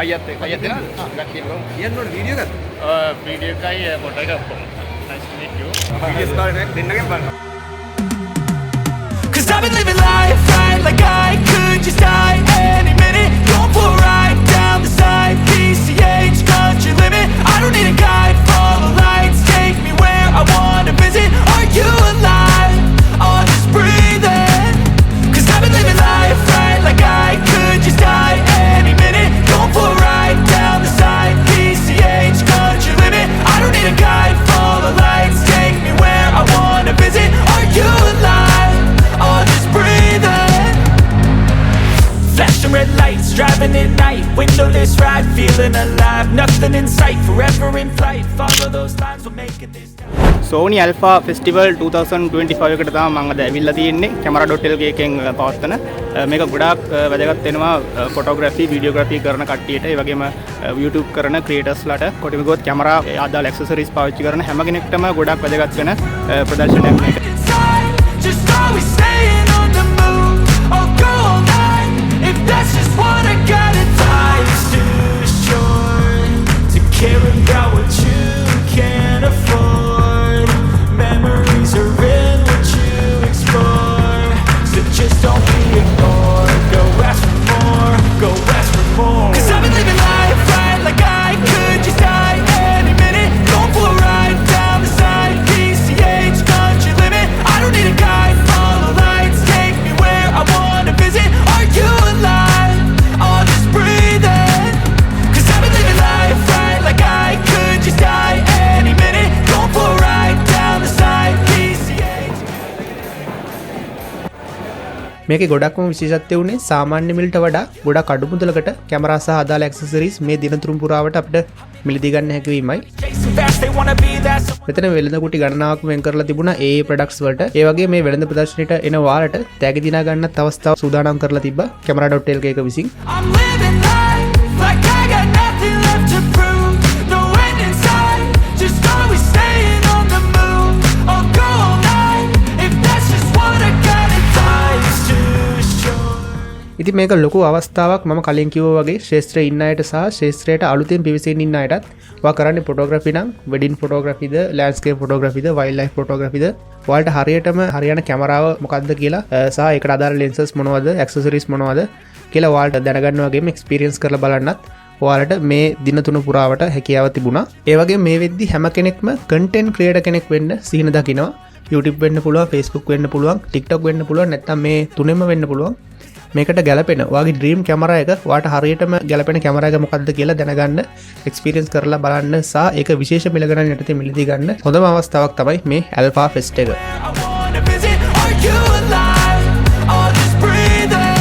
අයියත් එනවද? ගත් කියනවා. කියන්න ඕනේ වීඩියෝ එකක්. වීඩියෝ එකයි ෆොටෝ එකක් ඔක්කොම. nice to meet you. Videos කාලේ දෙන්නගෙන් බලන්න. Cause I've been living life right like I could just die any minute. Going for a ride down the side, PCH country limit. I don't need a guide, follow lights, take me where I wanna visit. Are you alive? Or just breathing? Cause I've been living life right like I could just die any minute. Going for a ride down the side, PCH country limit. I don't need a guide, follow lights, take me where I wanna visit. Are you alive? Or just breathing? Flashing red lights, driving at night. Windowless ride, feeling alive. Nothing in sight, forever in flight. Follow those lines, we'll make it this time. Sony Alpha Festival 2025 එකට තමයි මම අද ඇවිල්ලා තියෙන්නේ. camera.lk එකෙන් පවත්වන මේක ගොඩාක් වැදගත් වෙනවා ෆොටෝග්‍රැෆි, වීඩියෝග්‍රැෆි කරන කට්ටියට, ඒ වගේම YouTube කරන ක්‍රියේටර්ස්ලාට, කොටිම ගොත් කැමරා අදාළ ඇක්සසරිස් පාවිච්චි කරන හැම කෙනෙක්ටම ගොඩාක් වැදගත් වෙන ප්‍රදර්ශනයක් මේක. Just always staying on the move. I'll go all night if that's just what I gotta do. Life's too short to care about what you can't afford. Memories are in what you explore. So just don't be ignored. Go ask for more. Go ask for more. Cause I've been living life right like I could just die any minute. Going for a ride down the side, PCH country limit. I don't need a guide, follow lights, take me where I wanna visit. Are you alive? Or just breathing? Cause I've been living life right like I could just die any minute. Going for a ride down the side, PCH. මේකේ ගොඩක්ම විශේෂත්වය උනේ සාමාන්‍ය මිලට වඩා ගොඩක් අඩු මුදලකට camera සහ අදාළ ඇක්සසරිස් මේ දිනතුරුම පුරාවට අපිට මිලදී ගන්න හැකි වීමයි. Chasing fast, they wanna be that someone. මෙතන වෙළඳ කුටි ගණනාවක් වෙන් කරලා තිබුණා ඒ ප්‍රොඩක්ට්ස් වලට. ඒ වගේ මේ වෙළඳ ප්‍රදර්ශනෙට එන වාලට තෑගි දිනා ගන්නත් අවස්ථාව සූදානම් කරලා තිබ්බා camera.lk එක විසින්. I'm living life like I got nothing left to prove. No end in sight, just always staying on the move. I'll go all night if that's just what I gotta do. Life's too short. ඉතින් මේක ලොකු අවස්ථාවක්. මම කලින් කිව්වා වගේ ශාස්ත්‍රයේ ඉන්න අයට සහ ශාස්ත්‍රයට අලුතෙන් පිවිසෙන්න ඉන්න අයටත් ඔයා කරන්නේ ෆොටෝග්‍රැෆි නම් වෙඩින් ෆොටෝග්‍රැෆිද, ලෑන්ඩ්ස්කේප් ෆොටෝග්‍රැෆිද, වයිල්ඩ් ලයිෆ් ෆොටෝග්‍රැෆිද, ඔයාලට හරියටම හරියන කැමරාව මොකක්ද කියලා සහ ඒකට අදාළ ලෙන්සස් මොනවද, ඇක්සසරිස් මොනවද කියලා ඔයාලට දැනගන්න වගේම එක්ස්පීරියන්ස් කරලා බලන්නත් ඔයාලට මේ දින තුන පුරාවට හැකියාව තිබුණා. ඒ වගේ මේ වෙද්දි හැම කෙනෙක්ම කන්ටෙන්ට් ක්‍රියේටර් කෙනෙක් වෙන්න සිහින දකිනවා. YouTube වෙන්න පුළුවන්, Facebook වෙන්න පුළුවන්, TikTok වෙන්න පුළුවන්, නැත්නම් මේ තුනෙම වෙන්න පුළුවන්. මේකට ගැලපෙන ඔයාගේ ඩ්‍රීම් කැමරා එක ඔයාට හරියටම ගැලපෙන කැමරා එක මොකක්ද කියලා දැනගන්න, එක්ස්පීරියන්ස් කරලා බලන්න සහ ඒක විශේෂ මිල ගණන් යටතේ මිලදී ගන්න හොඳම අවස්ථාවක් තමයි මේ Alpha Fest එක. I wanna visit. Are you alive? Or just breathing?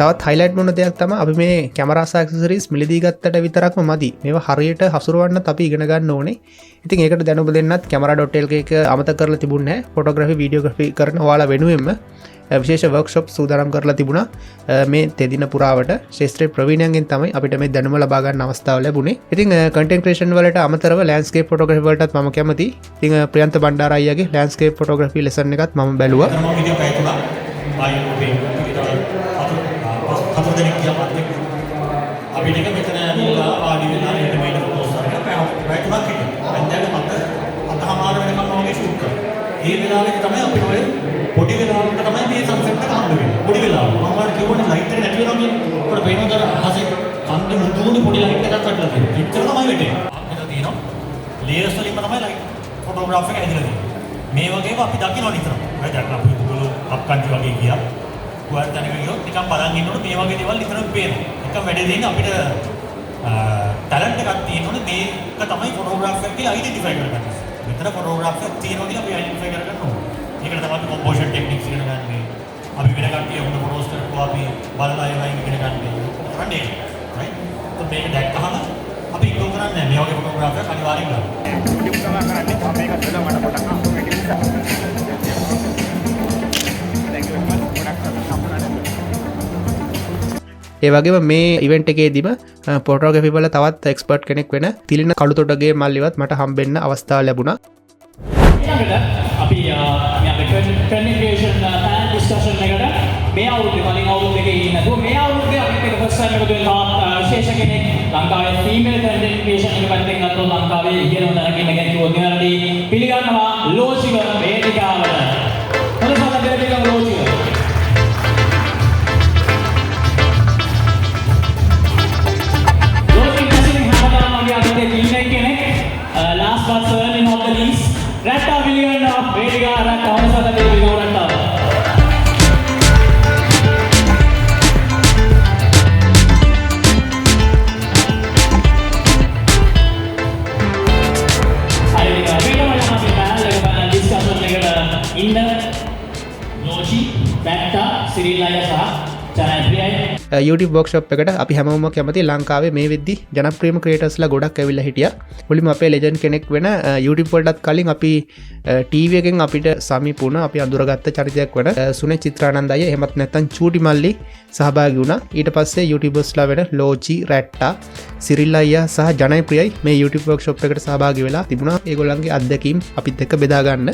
තවත් හයිලයිට් මොන දෙයක් තමයි අපි මේ කැමරා සහ ඇක්සසරිස් මිලදී ගත්තට විතරක්ම මදි. මේවා හරියට හසුරවන්නත් අපි ඉගෙන ගන්න ඕනේ. ඉතින් ඒකට දැනුම දෙන්නත් camera.lk එක අමතක කරලා තිබුණේ නැහැ. ෆොටෝග්‍රැෆි, වීඩියෝග්‍රැෆි කරන ඔයාලා වෙනුවෙන්ම විශේෂ වර්ක්ෂොප් සූදානම් කරලා තිබුණා. මේ තෙදින පුරාවට ශාස්ත්‍රීය ප්‍රවීණයන්ගෙන් තමයි අපිට මේ දැනුම ලබා ගන්න අවස්ථාව ලැබුණේ. ඉතින් කන්ටෙන්ට් ක්‍රියේෂන් වලට අමතරව ලෑන්ඩ්ස්කේප් ෆොටෝග්‍රැෆි වලටත් මම කැමතියි. ඉතින් ප්‍රියන්ත බණ්ඩාර අයියාගේ ලෑන්ඩ්ස්කේප් ෆොටෝග්‍රැෆි ලෙසන් එකත් මම බැලුවා. වීඩියෝ පැය තුනක් ආයෙත් හතර දෙනෙක් ගියා අපිට මෙතන ඇවිල්ලා ආඩි වෙලා පොඩි වෙලාවකට තමයි මේ සන්සෙට් එක හම්බ වෙන්නේ. පොඩි වෙලාවක. මම ඔයාලට කිව්වනේ ලයිට් එක නැති වෙනවා කියන්නේ. ඔයාලට පේනවද අහසේ කන්දේ මුදුනේ පොඩි ලයිට් එකක් වටලා තියෙනවා. පිටතර තමයි වෙටෙන්නේ. මෙතන තියෙනවා. ලේයර්ස් වලින්ම තමයි ලයිට් ෆොටෝග්‍රාෆ් එක හැදිලා තියෙන්නේ. මේ වගේම අපි දකිනවා නිතරම. හරිද? අපි දුගලෝ අප්කන්ට්‍රි වගේ ගියා. ඔයාලට දැනගෙන ගියොත් නිකන් බලන් ඉන්නකොට මේ වගේ දේවල් නිතරම පේනවා. එක වැඩේ දෙන්නේ අපිට ටැලන්ට් එකක් තියෙනවනේ මේක තමයි ෆොටෝග්‍රාෆර් කියලා අයිඩෙන්ටිෆයි කරගන්න. මෙතන ෆොටෝග්‍රාෆර් තියෙනවා කියලා අපි අයිඩෙන්ටිෆයි කරගන්න ඕනේ. ඒකට තමයි කොම්පෝසිෂන් ටෙක්නික්ස් ඉගෙන ගන්න. අපි වෙන කට්ටිය හොඳ ෆොටෝස් කරපුවා අපි බලලා ඒවා ඉගෙන ගන්න. කරන්නේ රයිට්. તો මේක දැක්කහම අපි ඉක්කො කරන්නේ මේ වගේ ෆොටෝග්‍රාෆර් අනිවාර්යෙන් ගන්න. YouTube තමයි කරන්නේ තමයි එකක් තමයි මට පොඩක් අහුවෙන්න නිසා. Thank you very much. පොඩක් සම්පූර්ණ ඒවගේ මේ ඉවෙන්ට් එකේදීම පොටෝග්‍රැෆි වල තවත් එක්ස්පර්ට් කෙනෙක් වෙන තිලින කළුතොටගේ මල්ලිවත් මට හම්බෙන්න අවස්ථාව ලැබුණා. අපි ට්‍රෙන්ඩින් ක්‍රියේෂන් පැනල් ඩිස්කෂන් එකට මේ අවුරුද්දේ කලින් අවුරුද්ද එකේ ඉන්නේ නැතුව මේ අවුරුද්දේ අපිට එක ෆස්ට් ටයිම් එකතු වෙන තවත් විශේෂ කෙනෙක් ලංකාවේ ෆීමේල් ට්‍රෙන්ඩින් ක්‍රියේෂන් එක පැත්තෙන් ගත්තොත් ලංකාවේ ඉගෙනම දැනගෙන කෙනෙක් කිව්වොත් නිවැරදි පිළිගන්නවා ලෝචික වේදිකාවට. හොඳ සමහර දෙයක් ලෝචික last but certainly not the least, Ratta William Vediga Ratta Hansada Devi Ratta. YouTube workshop එකට අපි හැමෝම කැමති ලංකාවේ මේ වෙද්දි ජනප්‍රියම ක්‍රියේටර්ස්ලා ගොඩක් ඇවිල්ලා හිටියා. මුලින්ම අපේ ලෙජන්ඩ් කෙනෙක් වෙන YouTube වලටත් කලින් අපි TV එකෙන් අපිට සමීප වුණා. අපි අඳුරගත්ත චරිතයක් වෙන සුනේ චිත්‍රානන්ද අයියා එහෙමත් නැත්නම් චූටි මල්ලි සහභාගී වුණා. ඊට පස්සේ YouTubersලා වෙන ලෝචි, රැට්ටා, සිරිල් අයියා සහ ජනයි ප්‍රියයි මේ YouTube වර්ක්ෂොප් එකට සහභාගී වෙලා තිබුණා. ඒගොල්ලන්ගේ අත්දැකීම් අපිත් එක්ක බෙදා ගන්න.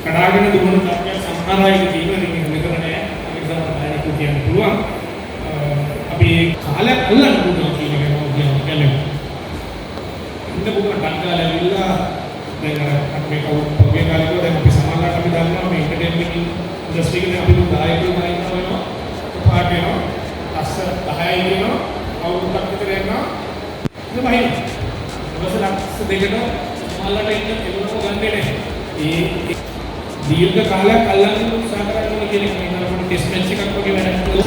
කඩාගෙන දුවන තත්ත්වයක් සමහරවිට තියෙනවා. ඉතින් මෙතන නෑ. අපි තමයි කියන්න පුළුවන්. අපි කාලයක් අල්ලන්න පුළුවන් කියන එක මම කියන්නේ. ඉන්න පුළුවන් ඩංකාල ඇවිල්ලා දැන් අපි කවුරුගේ කාලේක දැන් අපි සමාජයට අපි දන්නවා මේ එන්ටර්ටේන්මන්ට් ඉන්ඩස්ට්‍රි එකේ අපි දායකයෝ වෙනවා. පාට වෙනවා. අස්සර 10යි වෙනවා. අවුරුද්දක් විතර යනවා. ඉතින් මම ලක්ෂ දෙකකට සමාජයට ඉන්න කෙනෙකුට ගන්නේ නැහැ. ඒ දීර්ඝ කාලයක් අල්ලන්න උත්සාහ කරනවා කියන එක මම හිතනවා ටෙස්ට් මැච් එකක් වගේ වැඩක් කරලා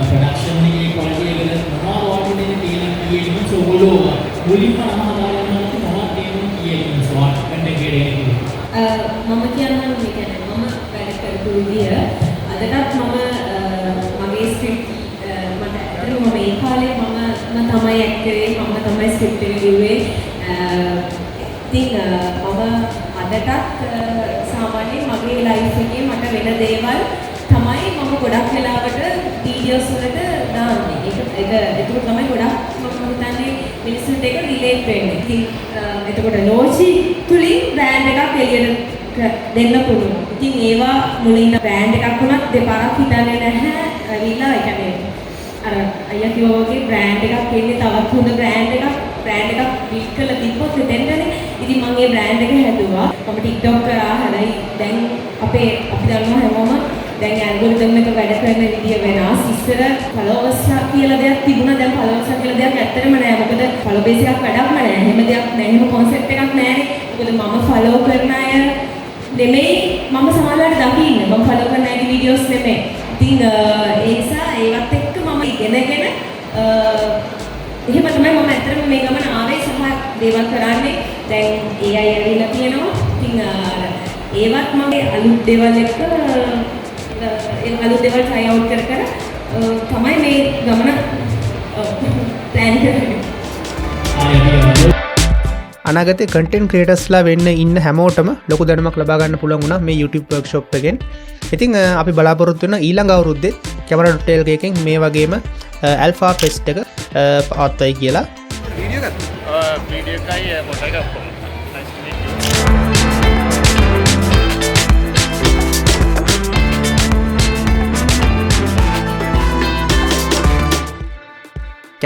production එකේ quality එක මොනවා වගේ දෙයක් තියෙන සෝලෝ මුලින්ම අහදාගන්න මොනවා තියෙන කියන ස්වාට් කන්ටෙන්ට් මම කියනවා මේ කියන්නේ මම වැඩ කරපු විදිය අදටත් මගේ ස්ක්‍රිප්ට් මට ඇත්තටම මේ කාලේ මම තමයි ඇක්ටරේ මම තමයි ස්ක්‍රිප්ට් එක ලිව්වේ ඉතින් මම අදටත් සාමාන්‍යයෙන් මගේ ලයිෆ් එකේ මට වෙන දේවල් තමයි මම ගොඩක් වෙලාවට වීඩියෝස් වලට දාන්නේ. ඒක තමයි ගොඩක් මම හිතන්නේ මිනිස්සුන්ට ඒක රිලේට් වෙන්නේ. ඉතින් එතකොට ලෝචි තුලින් බ්‍රෑන්ඩ් එකක් එළියට දෙන්න පුළුවන්. ඉතින් ඒවා මුලින් බ්‍රෑන්ඩ් එකක් වුණත් දෙපාරක් හිතන්නේ නැහැ. ඇවිල්ලා ඒ කියන්නේ අර අයියා කිව්වා වගේ බ්‍රෑන්ඩ් එකක් එන්නේ තවත් හොඳ බ්‍රෑන්ඩ් එකක් බිල්ඩ් කරලා තිබ්බොත් එතෙන්ටනේ. ඉතින් මම මේ බ්‍රෑන්ඩ් එක හැදුවා. මම TikTok කරා හැබැයි දැන් අපි දන්නවා හැමෝම දැන් ඇල්ගොරිතම් එක වැඩ කරන විදිය වෙනස්. ඉස්සර ෆලෝවර්ස්ලා කියලා දෙයක් තිබුණා. දැන් ෆලෝවර්ස්ලා කියලා දෙයක් ඇත්තටම නැහැ. මොකද ෆලෝ බේස් එකක් වැඩක් නැහැ. එහෙම දෙයක් නැහැ. එහෙම concept එකක් නැහැනේ. මොකද මම ෆලෝ කරන අය නෙමෙයි මම සමහරවිට දකින්නේ. මම ෆලෝ කරන අයගේ වීඩියෝස් නෙමෙයි. ඉතින් ඒ නිසා ඒවත් එක්ක මම ඉගෙනගෙන එහෙම තමයි මම ඇත්තටම මේ ගමන ආවේ සහ දේවල් කරන්නේ. දැන් ඒ අය ඇවිල්ලා තියෙනවා. ඉතින් ඒවත් මගේ අලුත් දේවල් එක්ක අලුත් දේවල් try out කර තමයි මේ ගමන plan කරන්නේ. අනාගතේ කන්ටෙන්ට් ක්‍රියේටර්ස්ලා වෙන්න ඉන්න හැමෝටම ලොකු දැනුමක් ලබා ගන්න පුළුවන් වුණා මේ YouTube workshop එකෙන්. ඉතින් අපි බලාපොරොත්තු වෙන ඊළඟ අවුරුද්දේ camera.lk එකෙන් මේ වගේම alpha fest එක පවත්වයි කියලා. වීඩියෝ ගත්තා. වීඩියෝ එකයි ෆොටෝ එක ඔක්කොම.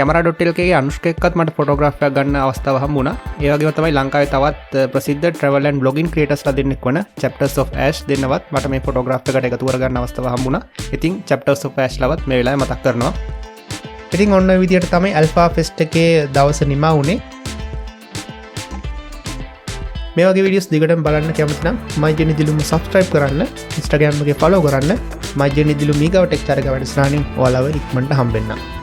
කැමරා.lk අනුෂ්කෙක්කත් මට ෆොටෝග්‍රාෆයක් ගන්න අවස්ථාව හම්බුණා. ඒ වගේම තමයි ලංකාවේ තවත් ප්‍රසිද්ධ travel and blogging creatorsලා දෙන්නෙක් වන Chapters of Ash දෙන්නවත් මට මේ ෆොටෝග්‍රාෆ් එකට එකතු කරගන්න අවස්ථාව හම්බුණා. ඉතින් Chapters of Ash ලවත් මේ වෙලාවේ මතක් කරනවා. ඉතින් ඔන්න ඔය විදිහට තමයි Alpha Fest එකේ දවස නිමා වුණේ. මේ වගේ වීඩියෝස් දිගටම බලන්න කැමති නම් my journey dilum subscribe කරන්න, Instagram එකේ follow කරන්න. my journey dilum ඊගව tech Charaka වැඩසටහනින් ඔයාලව ඉක්මනට හම්බෙන්න.